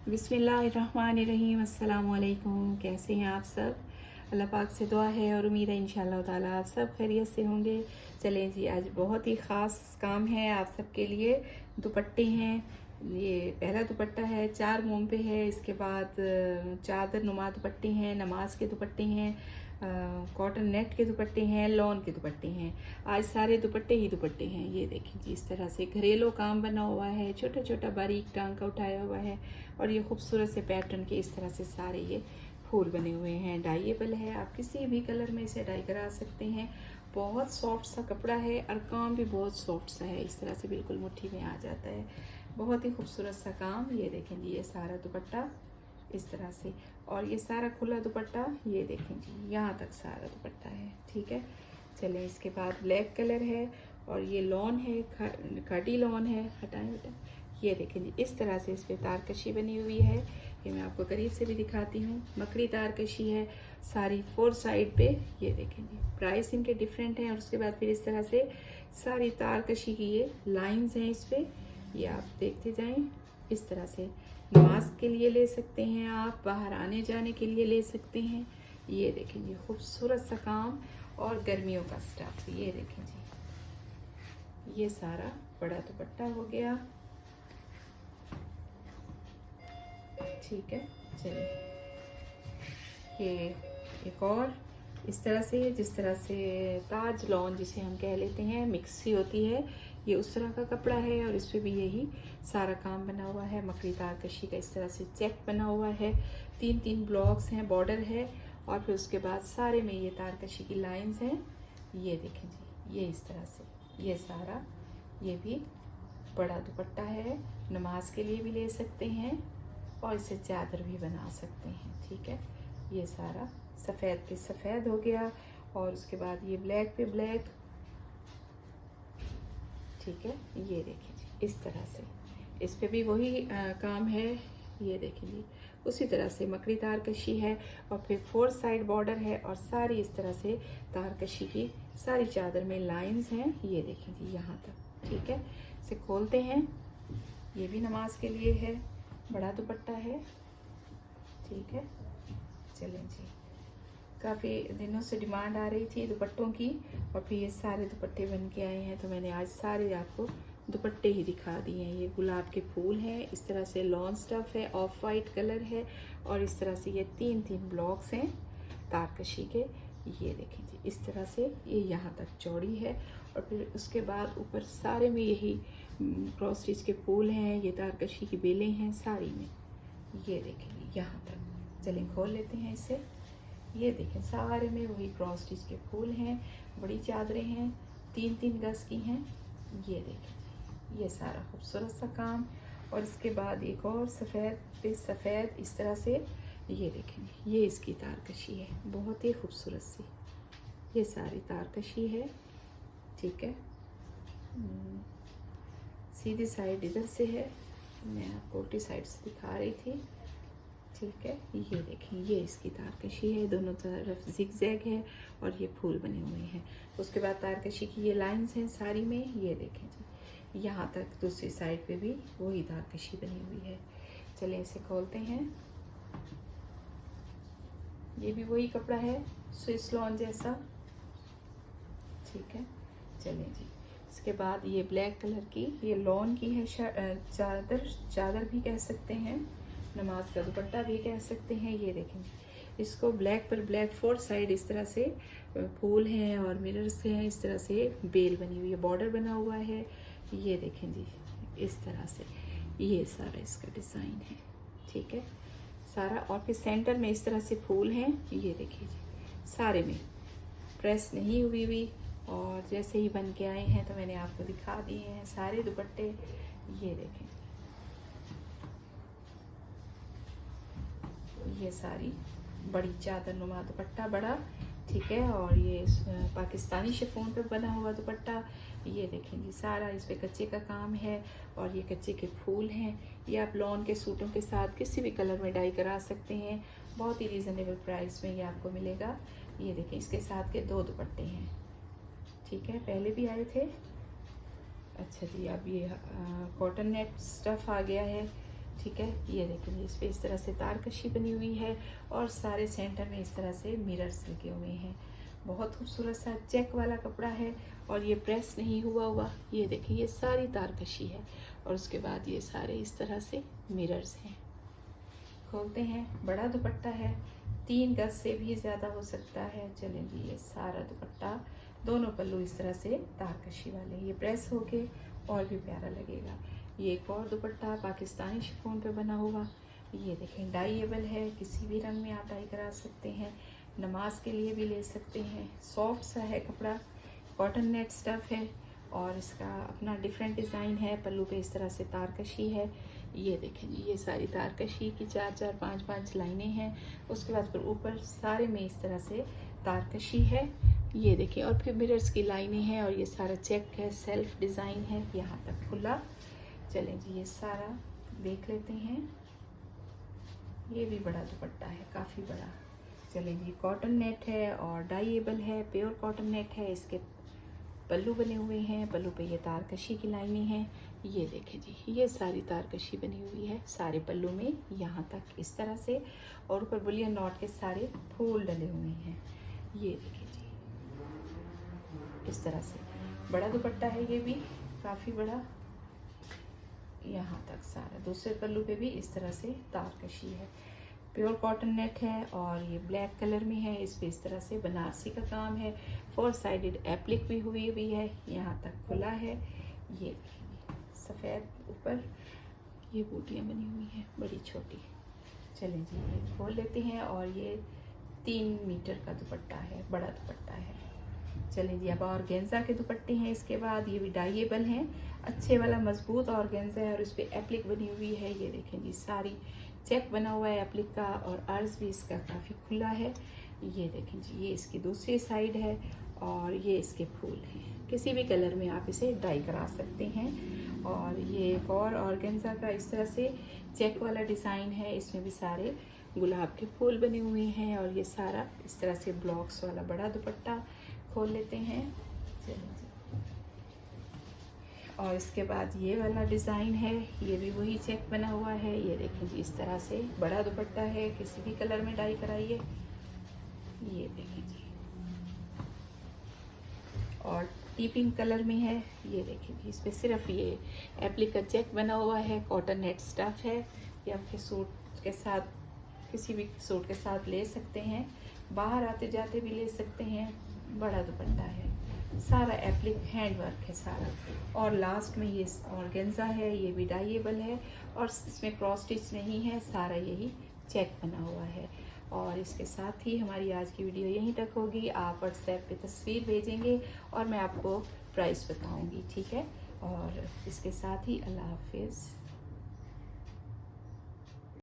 बिस्मिल्लाहिर्रहमानिर्रहीम। अस्सलाम वालेकुम। कैसे हैं आप सब? अल्लाह पाक से दुआ है और उम्मीद है इंशाअल्लाह ताला आप सब खैरियत से होंगे। चलें जी, आज बहुत ही ख़ास काम है आप सब के लिए। दुपट्टे हैं, ये पहला दुपट्टा है, 4 मोम पे है। इसके बाद चादर नुमा दुपट्टे हैं, नमाज के दुपट्टे हैं, कॉटन नेट के दुपट्टे हैं, लॉन के दुपट्टे हैं। आज सारे दुपट्टे ही दुपट्टे हैं। ये देखें जी, इस तरह से घरेलू काम बना हुआ है, छोटा छोटा बारीक टांग का उठाया हुआ है और ये खूबसूरत से पैटर्न के इस तरह से सारे ये फूल बने हुए हैं। डाइएबल है, आप किसी भी कलर में इसे डाई करा सकते हैं। बहुत सॉफ्ट सा कपड़ा है और काम भी बहुत सॉफ्ट सा है, इस तरह से बिल्कुल मुट्ठी में आ जाता है। बहुत ही खूबसूरत सा काम। ये देखें जी, ये सारा दुपट्टा इस तरह से, और ये सारा खुला दुपट्टा, ये देखें जी, यहाँ तक सारा दुपट्टा है। ठीक है, चलें। इसके बाद ब्लैक कलर है और ये लॉन है, खाटी लॉन है। हटाएं बेटा। ये देखें जी, इस तरह से इस पर तारकशी बनी हुई है। ये मैं आपको करीब से भी दिखाती हूँ। मकड़ी तारकशी है सारी 4 साइड पे। ये देखें जी, प्राइस इनके डिफरेंट हैं। और उसके बाद फिर इस तरह से सारी तारकशी की ये लाइंस हैं इस पर। ये आप देखते जाएं। इस तरह से नमाज के लिए ले सकते हैं, आप बाहर आने जाने के लिए ले सकते हैं। ये देखें जी, खूबसूरत सा काम और गर्मियों का स्टफ। ये देखें जी, ये सारा बड़ा दुपट्टा हो गया। ठीक है, चलिए। ये एक और इस तरह से, जिस तरह से ताज लॉन जिसे हम कह लेते हैं, मिक्सी होती है, ये उस तरह का कपड़ा है। और इस पर भी यही सारा काम बना हुआ है। मकड़ी तारकशी का इस तरह से चेक बना हुआ है। 3-3 ब्लॉक्स हैं, बॉर्डर है और फिर उसके बाद सारे में ये तारकशी की लाइंस हैं। ये देखें जी, ये इस तरह से ये सारा, ये भी बड़ा दुपट्टा है। नमाज के लिए भी ले सकते हैं और इसे चादर भी बना सकते हैं। ठीक है, ये सारा सफ़ेद पे सफ़ेद हो गया और उसके बाद ये ब्लैक पे ब्लैक। ठीक है, ये देखें जी, इस तरह से इस पे भी वही काम है। ये देखें जी, उसी तरह से मकड़ी तारकशी है और फिर 4 साइड बॉर्डर है और सारी इस तरह से तारकशी की सारी चादर में लाइंस हैं। ये देखें जी, यहाँ तक। ठीक है, इसे खोलते हैं। ये भी नमाज के लिए है, बड़ा दुपट्टा है। ठीक है, चलें जी। काफ़ी दिनों से डिमांड आ रही थी दुपट्टों की और फिर ये सारे दुपट्टे बन के आए हैं, तो मैंने आज सारे आपको दुपट्टे ही दिखा दिए हैं। ये गुलाब के फूल हैं, इस तरह से लॉन स्टफ है, ऑफ वाइट कलर है और इस तरह से ये 3-3 ब्लॉक्स हैं तारकशी के। ये देखें जी, इस तरह से ये यहाँ तक चौड़ी है और फिर उसके बाद ऊपर सारे में यही क्रॉस स्टिच के फूल हैं, ये तारकशी की बेलें हैं सारी में। ये देखें यहाँ तक। चलें खोल लेते हैं इसे। ये देखें, सारे में वही क्रॉस स्टिच के फूल हैं। बड़ी चादरें हैं, 3-3 गज की हैं। ये देखें, ये सारा खूबसूरत सा काम। और इसके बाद एक और सफ़ेद पे सफ़ेद इस तरह से। ये देखें, ये इसकी तारकशी है, बहुत ही खूबसूरत सी। ये सारी तारकशी है। ठीक है, सीधी साइड इधर से है, मैं आपको उल्टी साइड से दिखा रही थी। ठीक है, ये देखें, ये इसकी तारकशी है, दोनों तरफ जिगजैग है और ये फूल बने हुए हैं। उसके बाद तारकशी की ये लाइंस हैं सारी में। ये देखें जी, यहाँ तक दूसरी साइड पे भी वही तारकशी बनी हुई है। चलें इसे खोलते हैं। ये भी वही कपड़ा है, स्विस लॉन जैसा। ठीक है, चलें जी। इसके बाद ये ब्लैक कलर की, ये लॉन की है चादर भी कह सकते हैं, नमाज का दुपट्टा भी कह सकते हैं। ये देखें, इसको ब्लैक पर ब्लैक 4 साइड इस तरह से फूल हैं और मिरर्स हैं, इस तरह से बेल बनी हुई है, बॉर्डर बना हुआ है। ये देखें जी, इस तरह से ये सारा इसका डिज़ाइन है। ठीक है, सारा। और फिर सेंटर में इस तरह से फूल हैं। ये देखिए जी, सारे में प्रेस नहीं हुई और जैसे ही बन के आए हैं तो मैंने आपको दिखा दिए हैं सारे दुपट्टे। ये देखें, ये सारी बड़ी चादर नुमा दुपट्टा बड़ा। ठीक है, और ये पाकिस्तानी शिफॉन पे बना हुआ दुपट्टा। ये देखें जी, सारा इस पे कच्चे का काम है और ये कच्चे के फूल हैं। ये आप लॉन के सूटों के साथ किसी भी कलर में डाई करा सकते हैं, बहुत ही रीज़नेबल प्राइस में ये आपको मिलेगा। ये देखें, इसके साथ के 2 दुपट्टे हैं। ठीक है, पहले भी आए थे। अच्छा जी, अब ये कॉटन नेट स्टफ़ आ गया है। ठीक है। ये देखिए इस पे इस तरह से तार कशी बनी हुई है और सारे सेंटर में इस तरह से मिरर्स लगे हुए हैं। बहुत खूबसूरत सा चेक वाला कपड़ा है और ये प्रेस नहीं हुआ। ये देखिए ये सारी तार कशी है और उसके बाद ये सारे इस तरह से मिरर्स हैं। खोलते हैं, बड़ा दुपट्टा है, 3 गज से भी ज़्यादा हो सकता है। चलें जी, ये सारा दुपट्टा, दोनों पल्लू इस तरह से तारकशी वाले, ये प्रेस होके और भी प्यारा लगेगा। ये एक और दुपट्टा पाकिस्तानी शिफॉन पे बना हुआ, ये देखें डाइएबल है, किसी भी रंग में आप डाई करा सकते हैं, नमाज के लिए भी ले सकते हैं। सॉफ्ट सा है कपड़ा, कॉटन नेट स्टफ है और इसका अपना डिफरेंट डिज़ाइन है। पल्लू पे इस तरह से तारकशी है। ये देखें जी, ये सारी तारकशी की 4-4, 5-5 लाइनें हैं। उसके बाद फिर ऊपर सारे में इस तरह से तारकशी है। ये देखिए और फिर मिरर्स की लाइनें हैं और ये सारा चेक है, सेल्फ डिज़ाइन है, यहाँ तक खुला। चलें जी, ये सारा देख लेते हैं। ये भी बड़ा दुपट्टा है, काफ़ी बड़ा। चलें जी, कॉटन नेट है और डाइएबल है, प्योर कॉटन नेट है। इसके पल्लू बने हुए हैं, पल्लू पे ये तारकशी की लाइनें हैं। ये देखें जी, ये सारी तारकशी बनी हुई है सारे पल्लू में, यहाँ तक इस तरह से, और ऊपर बुलियन नॉट के सारे फूल डले हुए हैं। ये देखें जी, इस तरह से बड़ा दुपट्टा है, ये भी काफ़ी बड़ा, यहाँ तक सारा। दूसरे पल्लू पे भी इस तरह से तारकशी है। प्योर कॉटन नेट है और ये ब्लैक कलर में है। इस पे इस तरह से बनारसी का काम है, 4 साइडेड एप्लिक भी हुई है, यहाँ तक खुला है। ये सफ़ेद ऊपर ये बूटियाँ बनी हुई हैं बड़ी छोटी। चलें जी, ये खोल लेते हैं और ये 3 मीटर का दुपट्टा है, बड़ा दुपट्टा है। चलें जी, अब ऑर्गेन्जा के दुपट्टे हैं इसके बाद। ये भी डाइएबल हैं, अच्छे वाला मजबूत ऑर्गेन्जा है और इस पर एप्लिक बनी हुई है। ये देखें जी, सारी चेक बना हुआ है एप्लिक का और अर्ज भी इसका काफ़ी खुला है। ये देखें जी, ये इसकी दूसरी साइड है और ये इसके फूल हैं। किसी भी कलर में आप इसे डाई करा सकते हैं। और ये एक और ऑर्गेन्जा का इस तरह से चेक वाला डिज़ाइन है, इसमें भी सारे गुलाब के फूल बने हुए हैं और ये सारा इस तरह से ब्लॉक्स वाला बड़ा दुपट्टा। खोल लेते हैं। चलिए जी, और इसके बाद ये वाला डिज़ाइन है, ये भी वही चेक बना हुआ है। ये देखें जी, इस तरह से बड़ा दुपट्टा है, किसी भी कलर में डाई कराइए। ये देखें जी, और टी पिंक कलर में है। ये देखें जी, इस पर सिर्फ ये एप्लिक का चेक बना हुआ है, कॉटन नेट स्टफ है। ये आपके सूट के साथ, किसी भी सूट के साथ ले सकते हैं, बाहर आते जाते भी ले सकते हैं। बड़ा दुपट्टा है, सारा एप्लिक हैंड वर्क है सारा। और लास्ट में ये ऑर्गेन्जा है, ये भी डाइएबल है और इसमें क्रॉस स्टिच नहीं है, सारा यही चेक बना हुआ है। और इसके साथ ही हमारी आज की वीडियो यहीं तक होगी। आप व्हाट्सएप पे तस्वीर भेजेंगे और मैं आपको प्राइस बताऊंगी, ठीक है। और इसके साथ ही अल्लाह हाफिज़।